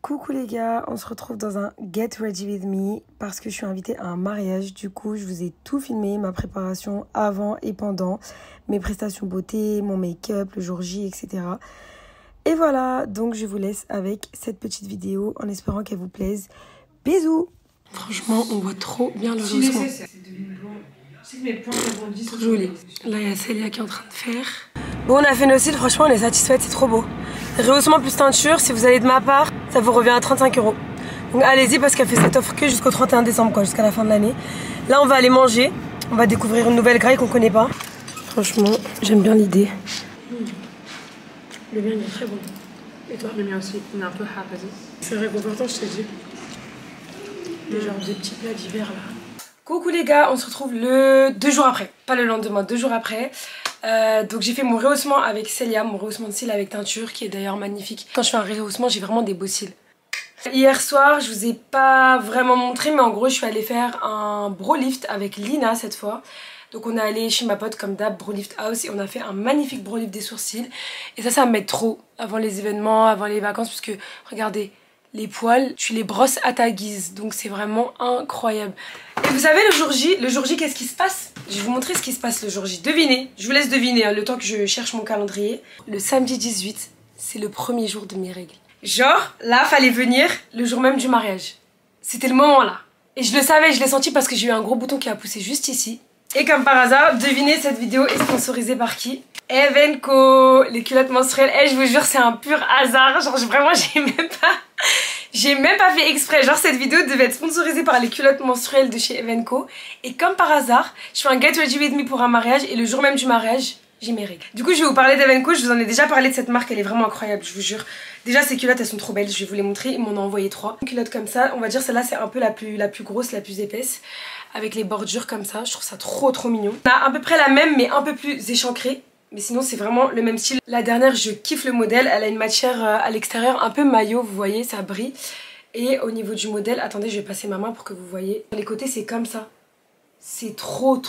Coucou les gars, on se retrouve dans un Get Ready With Me parce que je suis invitée à un mariage. Du coup, je vous ai tout filmé, ma préparation avant et pendant, mes prestations beauté, mon make-up, le jour J, etc. Et voilà, donc je vous laisse avec cette petite vidéo en espérant qu'elle vous plaise. Bisous. Franchement, on voit trop bien le rehaussement. Trop joli. Là, il y a Célia qui est en train de faire. Bon, on a fait nos cils, franchement, on est satisfaite, c'est trop beau. Rehaussement plus teinture, si vous allez de ma part, ça vous revient à 35 €. Donc allez-y parce qu'elle fait cette offre que jusqu'au 31 décembre, quoi, jusqu'à la fin de l'année. Là, on va aller manger. On va découvrir une nouvelle graille qu'on connaît pas. Franchement, j'aime bien l'idée. Le mien, il est très bon. Et toi? Le mien aussi, il est un peu haphazard. C'est réconfortant, je te dis. Des genres de petits plats d'hiver là. Coucou les gars, on se retrouve le 2 jours après. Pas le lendemain, 2 jours après. Donc j'ai fait mon rehaussement avec Célia, mon rehaussement de cils avec teinture qui est d'ailleurs magnifique. Quand je fais un rehaussement, j'ai vraiment des beaux cils. Hier soir, je vous ai pas vraiment montré, mais en gros je suis allée faire un bro lift avec Lina cette fois. Donc on est allé chez ma pote comme d'hab, Bro Lift House, et on a fait un magnifique bro lift des sourcils. Et ça m'aide trop avant les événements, avant les vacances, parce que regardez, les poils, tu les brosses à ta guise, donc c'est vraiment incroyable. Et vous savez le jour J, qu'est-ce qui se passe? Je vais vous montrer ce qui se passe le jour J. Devinez, je vous laisse deviner le temps que je cherche mon calendrier. Le samedi 18, c'est le premier jour de mes règles. Genre, là, fallait venir le jour même du mariage. C'était le moment là. Et je le savais, je l'ai senti parce que j'ai eu un gros bouton qui a poussé juste ici. Et comme par hasard, devinez, cette vidéo est sponsorisée par qui? Evenco, les culottes menstruelles. Et je vous jure, c'est un pur hasard. Genre, vraiment, j'ai même pas fait exprès. Genre, cette vidéo devait être sponsorisée par les culottes menstruelles de chez Evenco. Et comme par hasard, je fais un Get Ready With Me pour un mariage. Et le jour même du mariage, j'ai mes règles. Du coup, je vais vous parler d'Evenco. Je vous en ai déjà parlé de cette marque. Elle est vraiment incroyable, je vous jure. Déjà, ces culottes, elles sont trop belles. Je vais vous les montrer. Ils m'en ont envoyé 3. Une culotte comme ça. On va dire, celle-là, c'est un peu la plus grosse, la plus épaisse. Avec les bordures comme ça. Je trouve ça trop mignon. On a à peu près la même, mais un peu plus échancrée. Mais sinon c'est vraiment le même style. La dernière, je kiffe le modèle. Elle a une matière à l'extérieur un peu maillot, vous voyez, ça brille. Et au niveau du modèle, attendez, je vais passer ma main pour que vous voyez. Les côtés c'est comme ça. C'est trop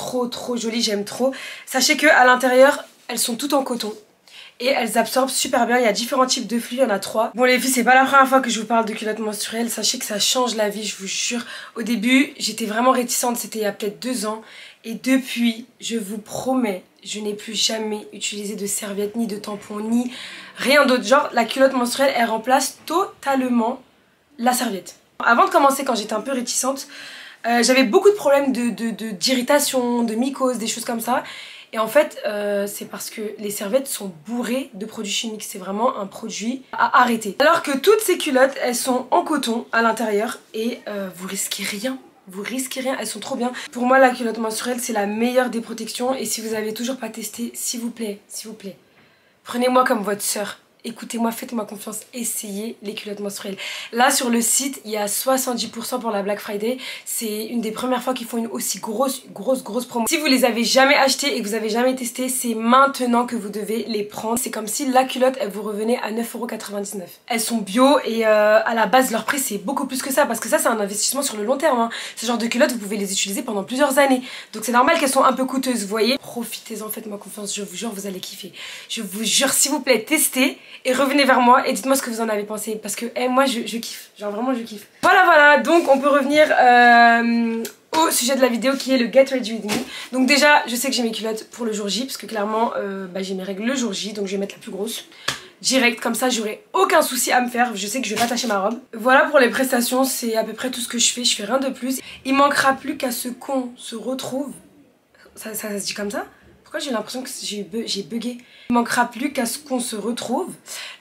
joli, j'aime trop. Sachez que à l'intérieur, elles sont toutes en coton. Et elles absorbent super bien, il y a différents types de flux, il y en a 3. Bon les filles, c'est pas la première fois que je vous parle de culottes menstruelles, sachez que ça change la vie, je vous jure. Au début, j'étais vraiment réticente, c'était il y a peut-être 2 ans. Et depuis, je vous promets, je n'ai plus jamais utilisé de serviette, ni de tampon, ni rien d'autre. Genre, la culotte menstruelle, elle remplace totalement la serviette. Avant de commencer, quand j'étais un peu réticente, j'avais beaucoup de problèmes d'irritation, de mycose, des choses comme ça. Et en fait, c'est parce que les serviettes sont bourrées de produits chimiques. C'est vraiment un produit à arrêter. Alors que toutes ces culottes, elles sont en coton à l'intérieur et vous risquez rien. Vous risquez rien, elles sont trop bien. Pour moi, la culotte menstruelle, c'est la meilleure des protections. Et si vous avez toujours pas testé, s'il vous plaît, prenez-moi comme votre sœur. Écoutez-moi, faites-moi confiance, essayez les culottes menstruelles. Là sur le site, il y a 70% pour la Black Friday. C'est une des premières fois qu'ils font une aussi grosse promo. Si vous les avez jamais achetées et que vous avez jamais testé, c'est maintenant que vous devez les prendre. C'est comme si la culotte, elle vous revenait à 9,99 €. Elles sont bio et à la base, leur prix c'est beaucoup plus que ça. Parce que ça, c'est un investissement sur le long terme. Hein. Ce genre de culottes, vous pouvez les utiliser pendant plusieurs années. Donc c'est normal qu'elles soient un peu coûteuses, vous voyez. Profitez-en, faites-moi confiance, je vous jure, vous allez kiffer. Je vous jure, s'il vous plaît, testez. Et revenez vers moi et dites-moi ce que vous en avez pensé. Parce que moi je kiffe. Genre vraiment je kiffe. Voilà. Donc on peut revenir au sujet de la vidéo qui est le Get Ready With Me. Donc déjà je sais que j'ai mes culottes pour le jour J. Parce que clairement j'ai mes règles le jour J. Donc je vais mettre la plus grosse. Direct, comme ça j'aurai aucun souci à me faire. Je sais que je vais pas tâcher ma robe. Voilà pour les prestations. C'est à peu près tout ce que je fais. Je fais rien de plus. Il manquera plus qu'à ce qu'on se retrouve. Ça se dit comme ça? J'ai l'impression que j'ai bugué. Il manquera plus qu'à ce qu'on se retrouve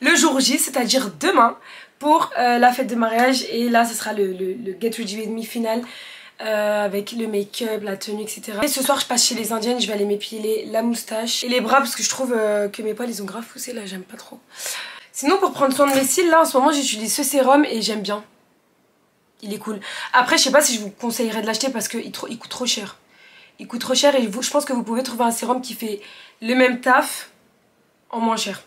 le jour J, c'est-à-dire demain, pour la fête de mariage. Et là, ce sera le Get Ready With Me final avec le make-up, la tenue, etc. Et ce soir, je passe chez les Indiennes, je vais aller m'épiler la moustache et les bras parce que je trouve que mes poils, ils ont grave poussé là, j'aime pas trop. Sinon, pour prendre soin de mes cils, là, en ce moment, j'utilise ce sérum et j'aime bien. Il est cool. Après, je sais pas si je vous conseillerais de l'acheter parce qu'il coûte trop cher. Il coûte trop cher et je pense que vous pouvez trouver un sérum qui fait le même taf en moins cher.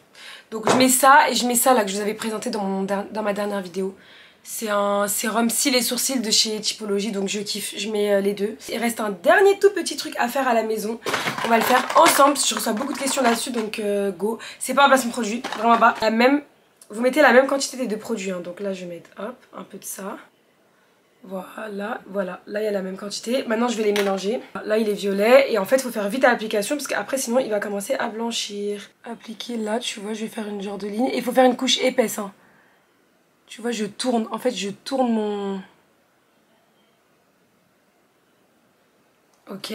Donc je mets ça et je mets ça là que je vous avais présenté dans ma dernière vidéo. C'est un sérum cils et sourcils de chez Typologie, donc je kiffe, je mets les deux. Il reste un dernier tout petit truc à faire à la maison. On va le faire ensemble, je reçois beaucoup de questions là-dessus, donc go. C'est pas un placement produit, vraiment pas. La même Vous mettez la même quantité des deux produits, hein. Donc là je vais mettre hop, un peu de ça. Voilà, voilà, là il y a la même quantité. Maintenant je vais les mélanger. Là il est violet et en fait il faut faire vite à l'application parce qu'après sinon il va commencer à blanchir. Appliquer là, tu vois, je vais faire une genre de ligne. Et il faut faire une couche épaisse, hein. Tu vois, je tourne, en fait je tourne mon... Ok.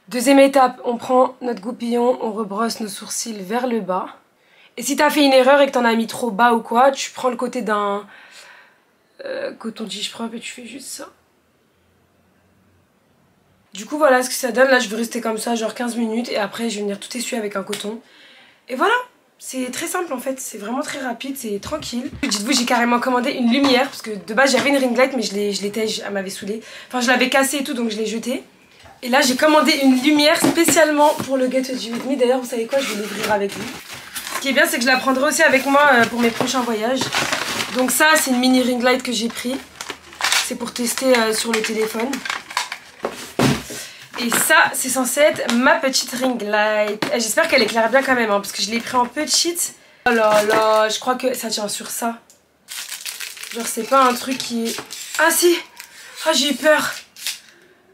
Deuxième étape, on prend notre goupillon, on rebrosse nos sourcils vers le bas. Et si t'as fait une erreur et que t'en as mis trop bas ou quoi, tu prends le côté d'un coton-tige propre et tu fais juste ça. Du coup voilà ce que ça donne. Là je vais rester comme ça genre 15 minutes et après je vais venir tout essuyer avec un coton. Et voilà, c'est très simple en fait, c'est vraiment très rapide, c'est tranquille. Dites-vous, j'ai carrément commandé une lumière parce que de base j'avais une ring light mais je l'étais, elle m'avait saoulée. Enfin je l'avais cassée et tout donc je l'ai jetée. Et là j'ai commandé une lumière spécialement pour le Get Ready With Me. D'ailleurs vous savez quoi, je vais l'ouvrir avec vous. Ce qui est bien c'est que je la prendrai aussi avec moi pour mes prochains voyages. Donc ça c'est une mini ring light que j'ai pris. C'est pour tester sur le téléphone. Et ça c'est censé être ma petite ring light. J'espère qu'elle éclaire bien quand même hein, parce que je l'ai pris en petite. Oh là là, je crois que ça tient sur ça. Genre c'est pas un truc qui... Ah si. Ah j'ai eu peur.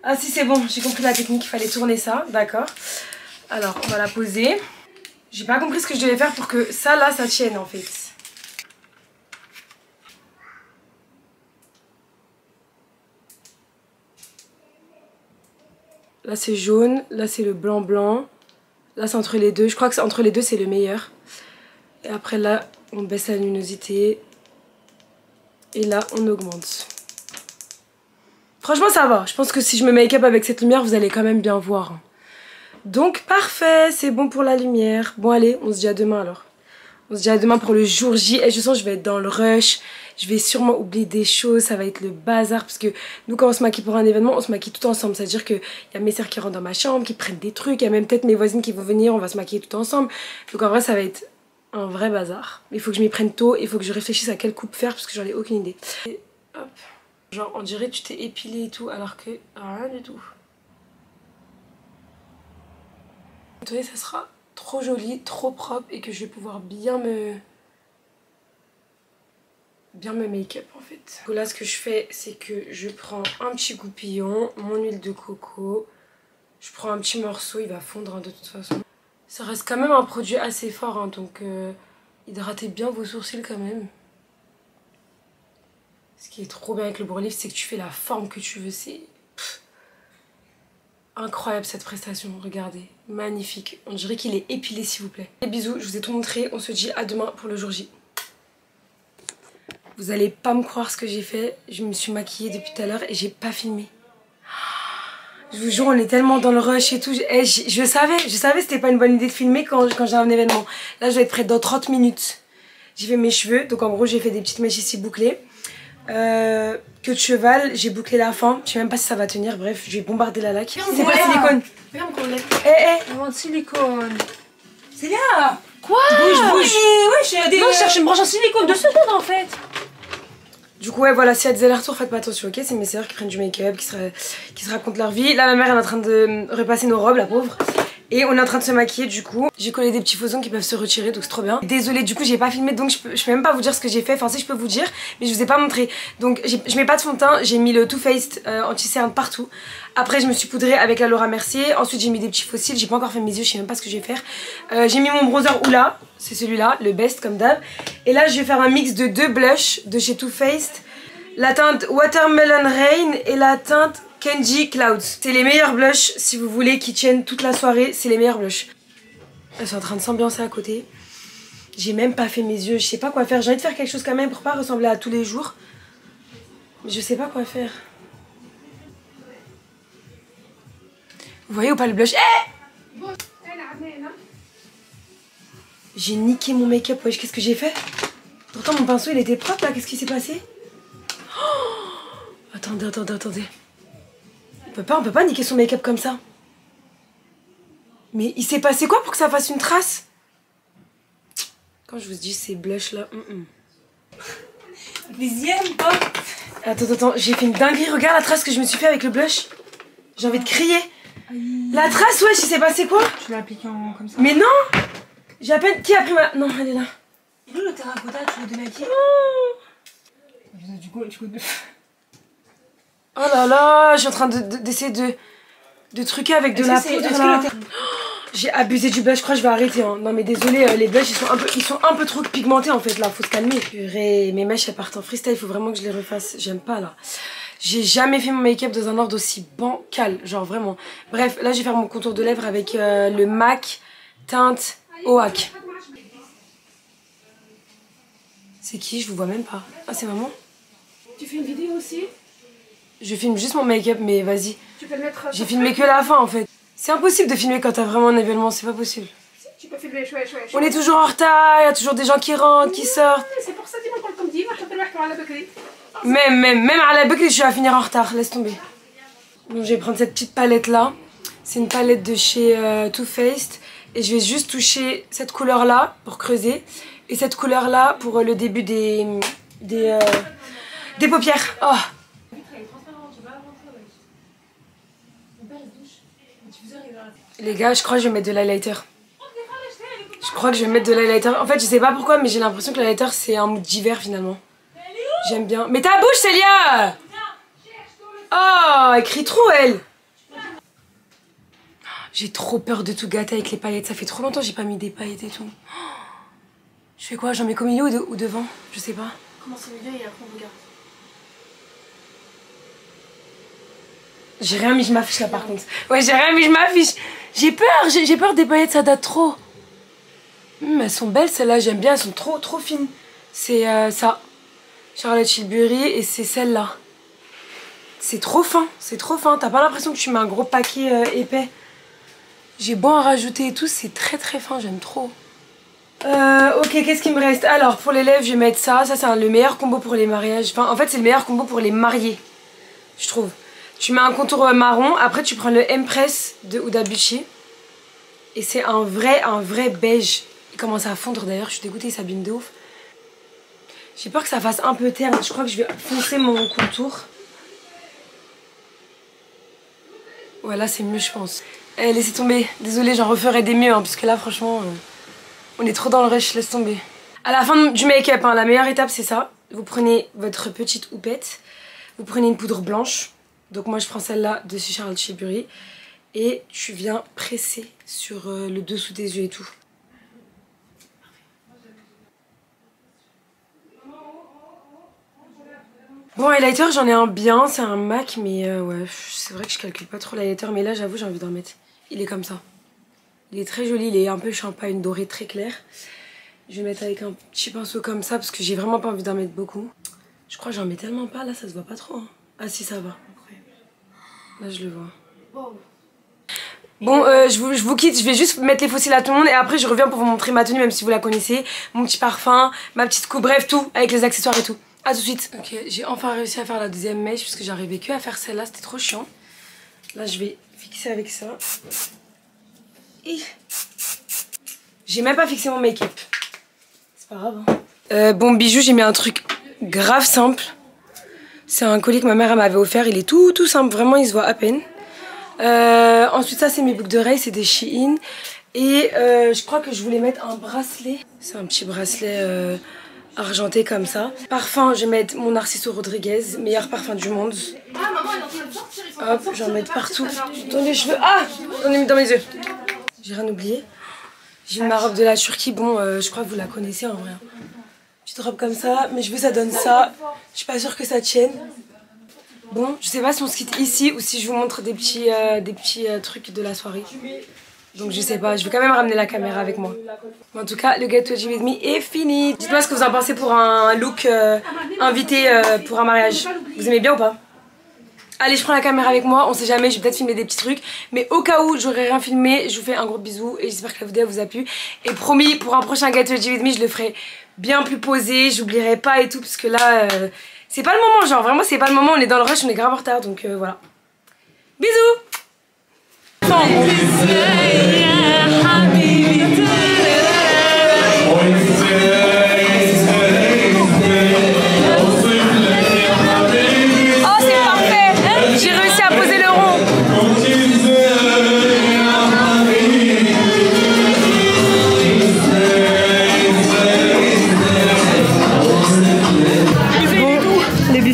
Ah si c'est bon, j'ai compris la technique, il fallait tourner ça, d'accord. Alors on va la poser. J'ai pas compris ce que je devais faire pour que ça là ça tienne en fait. Là c'est jaune, là c'est le blanc blanc. Là c'est entre les deux, je crois que entre les deux c'est le meilleur. Et après là on baisse la luminosité. Et là on augmente. Franchement ça va, je pense que si je me make-up avec cette lumière vous allez quand même bien voir. Donc parfait, c'est bon pour la lumière. Bon allez, on se dit à demain alors. On se dit à demain pour le jour J. Et je sens que je vais être dans le rush. Je vais sûrement oublier des choses, ça va être le bazar. Parce que nous quand on se maquille pour un événement, on se maquille tout ensemble. C'est-à-dire qu'il y a mes sœurs qui rentrent dans ma chambre, qui prennent des trucs. Il y a même peut-être mes voisines qui vont venir, on va se maquiller tout ensemble. Donc en vrai ça va être un vrai bazar. Il faut que je m'y prenne tôt, il faut que je réfléchisse à quelle coupe faire parce que j'en ai aucune idée. Et hop. Genre on dirait que tu t'es épilé et tout alors que rien du tout. Vous voyez, ça sera trop joli, trop propre et que je vais pouvoir bien me make-up en fait. Donc là ce que je fais c'est que je prends un petit goupillon, mon huile de coco, je prends un petit morceau, il va fondre hein, de toute façon. Ça reste quand même un produit assez fort hein, donc hydratez bien vos sourcils quand même. Ce qui est trop bien avec le Brow Lift c'est que tu fais la forme que tu veux, c'est incroyable cette prestation, regardez, magnifique. On dirait qu'il est épilé s'il vous plaît. Des bisous, je vous ai tout montré, on se dit à demain pour le jour J. Vous allez pas me croire ce que j'ai fait, je me suis maquillée depuis tout à l'heure et j'ai pas filmé. Je vous jure, on est tellement dans le rush et tout. Je savais c'était pas une bonne idée de filmer quand j'ai un événement. Là je vais être prête dans 30 minutes. J'ai fait mes cheveux, donc en gros j'ai fait des petites mèches ici bouclées. Queue de cheval, j'ai bouclé la fin, je sais même pas si ça va tenir, bref, je vais bombarder la laque. C'est pas silicone. Regarde mon collègue. Avant de silicone. C'est là. Quoi? Bouge. Non, je cherche une branche en silicone, 2 secondes en fait. Du coup ouais voilà, s'il y a des allers-retours faites pas attention, ok? C'est mes sœurs qui prennent du make-up, qui se racontent leur vie. Là ma mère elle est en train de repasser nos robes, la pauvre. Et on est en train de se maquiller du coup. J'ai collé des petits faux ongles qui peuvent se retirer donc c'est trop bien. Désolée du coup j'ai pas filmé donc je peux même pas vous dire ce que j'ai fait. Enfin si je peux vous dire mais je vous ai pas montré. Donc je mets pas de fond de teint, j'ai mis le Too Faced anti-cerne partout. Après je me suis poudrée avec la Laura Mercier. Ensuite j'ai mis des petits fossiles, j'ai pas encore fait mes yeux, je sais même pas ce que je vais faire. J'ai mis mon bronzer Oula, c'est celui-là, le best comme d'hab. Et là je vais faire un mix de 2 blushs de chez Too Faced. La teinte Watermelon Rain et la teinte Kenji Clouds. C'est les meilleurs blushs si vous voulez qui tiennent toute la soirée, c'est les meilleurs blushs. Elles sont en train de s'ambiancer à côté. J'ai même pas fait mes yeux, je sais pas quoi faire. J'ai envie de faire quelque chose quand même pour pas ressembler à tous les jours. Mais je sais pas quoi faire. Vous voyez ou pas le blush? J'ai niqué mon make-up, wesh, qu'est-ce que j'ai fait? Pourtant mon pinceau il était propre là, qu'est-ce qui s'est passé? Attendez. On peut pas niquer son make-up comme ça. Mais il s'est passé quoi pour que ça fasse une trace? Quand je vous dis ces blushs là. Deuxième pas. Attends, j'ai fait une dinguerie. Regarde la trace que je me suis fait avec le blush. J'ai envie de crier. La trace, wesh, il s'est passé quoi? Tu l'as appliqué comme ça. Mais non! J'ai à peine... Qui a pris ma... Non, elle est là. Il est où le terracotta, tu veux donner à qui? Oh là là, je suis en train d'essayer de truquer avec de la poudre là. J'ai abusé du blush, je crois que je vais arrêter. Hein. Non mais désolé, les blushs ils sont un peu trop pigmentés en fait là, faut se calmer. Purée, mes mèches elles partent en freestyle, il faut vraiment que je les refasse. J'aime pas là. J'ai jamais fait mon make-up dans un ordre aussi bancal, genre vraiment. Bref, là je vais faire mon contour de lèvres avec le MAC teinte OAK. C'est qui? Je vous vois même pas. Ah c'est maman? Tu fais une vidéo aussi? Je filme juste mon make-up mais vas-y. Tu peux le mettre. J'ai filmé que la fin en fait. C'est impossible de filmer quand t'as vraiment un événement, c'est pas possible. Si, tu peux filmer chouette. On est toujours en retard, il y a toujours des gens qui rentrent, qui sortent. C'est pour ça que dis-moi comme dit, je te le à la bakery. Même à la bakery, je vais finir en retard, laisse tomber. Donc je vais prendre cette petite palette là. C'est une palette de chez Too Faced. Et je vais juste toucher cette couleur là pour creuser. Et cette couleur là pour le début des paupières. Oh. Les gars, je crois que je vais mettre de l'highlighter. Je crois que je vais mettre de l'highlighter. En fait, je sais pas pourquoi, mais j'ai l'impression que l'highlighter c'est un mood d'hiver finalement. J'aime bien. Mais ta bouche, Célia! Oh, elle crie trop, elle! J'ai trop peur de tout gâter avec les paillettes. Ça fait trop longtemps que j'ai pas mis des paillettes et tout. Je fais quoi? J'en mets qu'au milieu ou devant? Je sais pas. Commence au milieu et après on regarde. J'ai rien mis, je m'affiche là par contre. Ouais, j'ai rien mis, je m'affiche. J'ai peur des paillettes, ça date trop. Elles sont belles celles-là, j'aime bien, elles sont trop fines. C'est ça. Charlotte Tilbury et c'est celle-là. C'est trop fin, T'as pas l'impression que tu mets un gros paquet épais. J'ai beau en rajouter et tout, c'est très fin, j'aime trop. Ok, qu'est-ce qu'il me reste? Alors, pour les lèvres, je vais mettre ça. Ça, c'est le meilleur combo pour les mariages. Enfin, en fait, c'est le meilleur combo pour les mariés, je trouve. Tu mets un contour marron, après tu prends le M-Press de Huda Beauty. Et c'est un vrai beige. Il commence à fondre d'ailleurs, je suis dégoûtée, il s'abîme de ouf. J'ai peur que ça fasse un peu terne, je crois que je vais foncer mon contour. Ouais, là c'est mieux je pense. Eh, laissez tomber, désolée, j'en referai des mieux, hein, parce que là franchement, on est trop dans le rush, laisse tomber. À la fin du make-up, hein, la meilleure étape c'est ça. Vous prenez votre petite houppette, vous prenez une poudre blanche. Donc moi je prends celle-là de chez Charlotte Tilbury. Et tu viens presser sur le dessous des yeux et tout. Bon, highlighter, j'en ai un bien, c'est un MAC, mais ouais, c'est vrai que je calcule pas trop l'highlighter, mais là j'avoue j'ai envie d'en mettre. Il est comme ça. Il est très joli, il est un peu champagne doré très clair. Je vais mettre avec un petit pinceau comme ça parce que j'ai vraiment pas envie d'en mettre beaucoup. Je crois que j'en mets tellement pas, là ça se voit pas trop. Hein. Ah si, ça va. Là je le vois. Bon, je vous quitte, je vais juste mettre les fossiles à tout le monde et après je reviens pour vous montrer ma tenue, même si vous la connaissez. Mon petit parfum, ma petite coupe, bref tout, avec les accessoires et tout. A tout de suite. Ok, j'ai enfin réussi à faire la deuxième mèche parce que j'arrivais que à faire celle-là, c'était trop chiant. Là je vais fixer avec ça. J'ai même pas fixé mon make-up. C'est pas grave. Hein. Bon bijou, j'ai mis un truc grave simple. C'est un collier que ma mère m'avait offert, il est tout simple, vraiment il se voit à peine. Ensuite ça c'est mes boucles d'oreilles, c'est des Shein. Et je crois que je voulais mettre un bracelet. C'est un petit bracelet argenté comme ça. Parfum, je vais mettre mon Narciso Rodriguez, meilleur parfum du monde. Ah maman elle est en train de sortir. Hop, j'en mets partout. Dans les cheveux. Ah, j'en ai mis dans mes yeux. J'ai rien oublié. J'ai ma robe de la Turquie, bon je crois que vous la connaissez en vrai. Petite robe comme ça, mes cheveux ça donne ça. Je suis pas sûre que ça tienne. Bon, je sais pas si on se quitte ici ou si je vous montre des petits trucs de la soirée. Donc je sais pas, je vais quand même ramener la caméra avec moi. Mais en tout cas, le Get Ready With Me est fini. Dites-moi ce que vous en pensez pour un look invité pour un mariage. Vous aimez bien ou pas? Allez, je prends la caméra avec moi, on sait jamais, je vais peut-être filmer des petits trucs. Mais au cas où j'aurais rien filmé, je vous fais un gros bisou et j'espère que la vidéo vous a plu. Et promis, pour un prochain Get Ready With Me, je le ferai bien plus posé, j'oublierai pas et tout, parce que là, c'est pas le moment, genre vraiment c'est pas le moment, on est dans le rush, on est grave en retard, donc voilà. Bisous.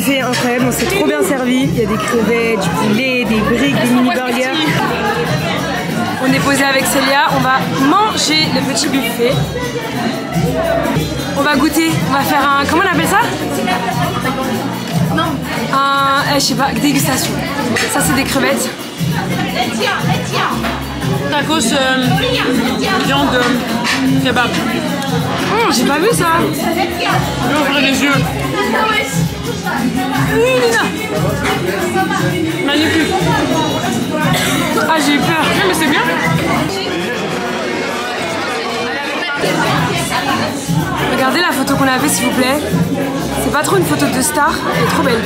buffet incroyable, on s'est trop bien servi. Il y a des crevettes, du poulet, des briques, des mini burgers. On est posé avec Célia, on va manger le petit buffet. On va goûter, on va faire un... Comment on appelle ça? Un... je sais pas, dégustation. Ça c'est des crevettes. Tacos, viande, kebab. J'ai pas vu ça. Ouvrez les yeux. Oui, Nina. Magnifique. Ah, j'ai eu peur. Oui, mais c'est bien. Regardez la photo qu'on a fait s'il vous plaît. C'est pas trop une photo de star, elle est trop belle.